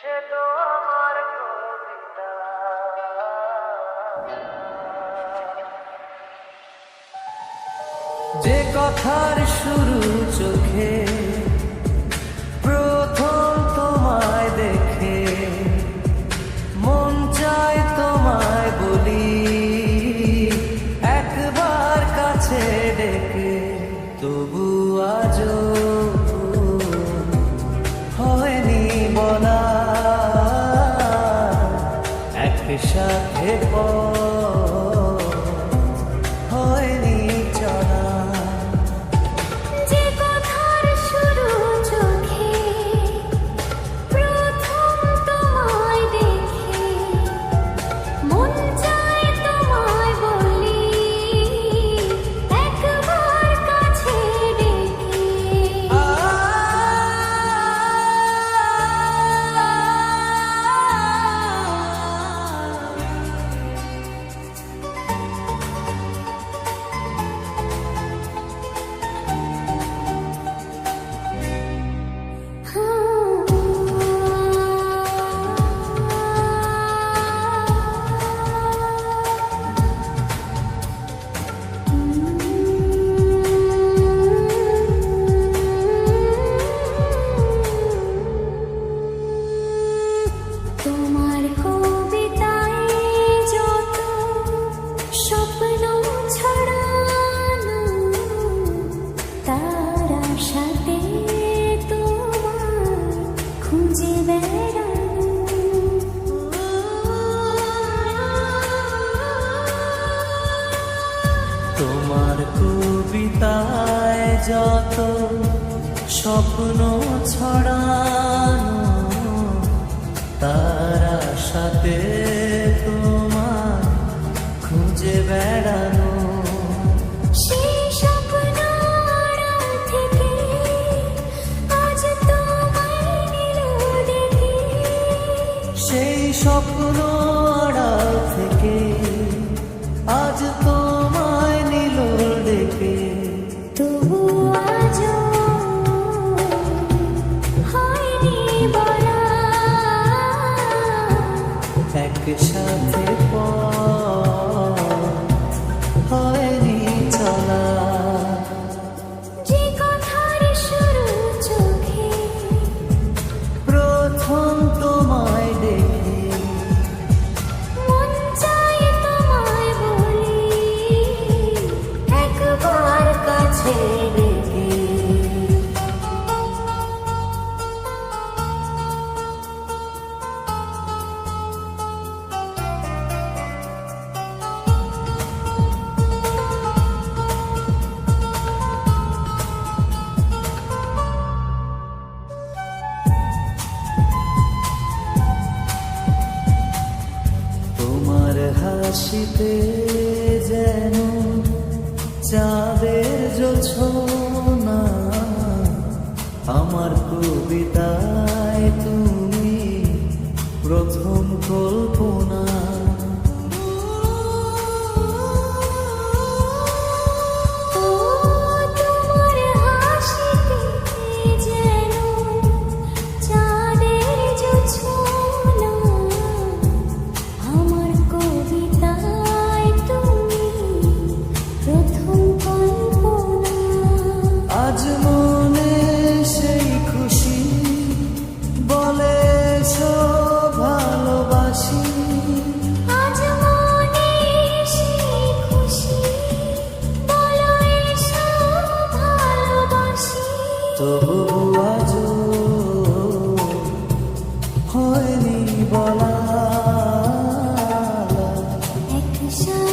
সে তো আমার কবিতা। যে কথার শুরু চোখে প্রথম তোমায় দেখে, মন চায় তোমায় বলি একবার কাছে ডেকে, তবু আজও হয়নি বলা একসাথে হয়নি চলা। যে কথার শুরু চোখে প্রথম তোমায় দেখে, মন চায় তোমায় বলি একবার কাছে ডেকে। তোমার কবিতায় যত স্বপ্ন ছড়ানো, তার আশাতে তোমার খুঁজে বেড়ানো। তোমার কবিতায় যত স্বপ্ন ছড়ানো, তার আশাতে তোমার খুঁজে বেড়ানো। সেই স্বপ্ন আড়াল থেকে আজ তোমায় নিল ডেকে। সেই স্বপ্ন আড়াল থেকে আজ তোমায় নিল ডেকে, তবু আজও হয়নি বলা একসাথে হয়নি চলা। যে কথার শুরু চোখে প্রথম তোমায় দেখে, মন চায় তোমায় বলি একবার কাছে ডেকে। তোমার হাসিতে যেন চাঁদের জোছনা, আমার কবিতায় তুমি প্রথম কল্পনা। তোমার হাসিতে যেন চাঁদের জোছনা, আমার কবিতায় তুমি প্রথম কল্পনা। আজ মনে সেই খুশি বলেছ ভালোবাসি, আজ মনে সেই খুশি বলো এসো ভালোবাসি। তবু আজও হয়নি বলা একসাথে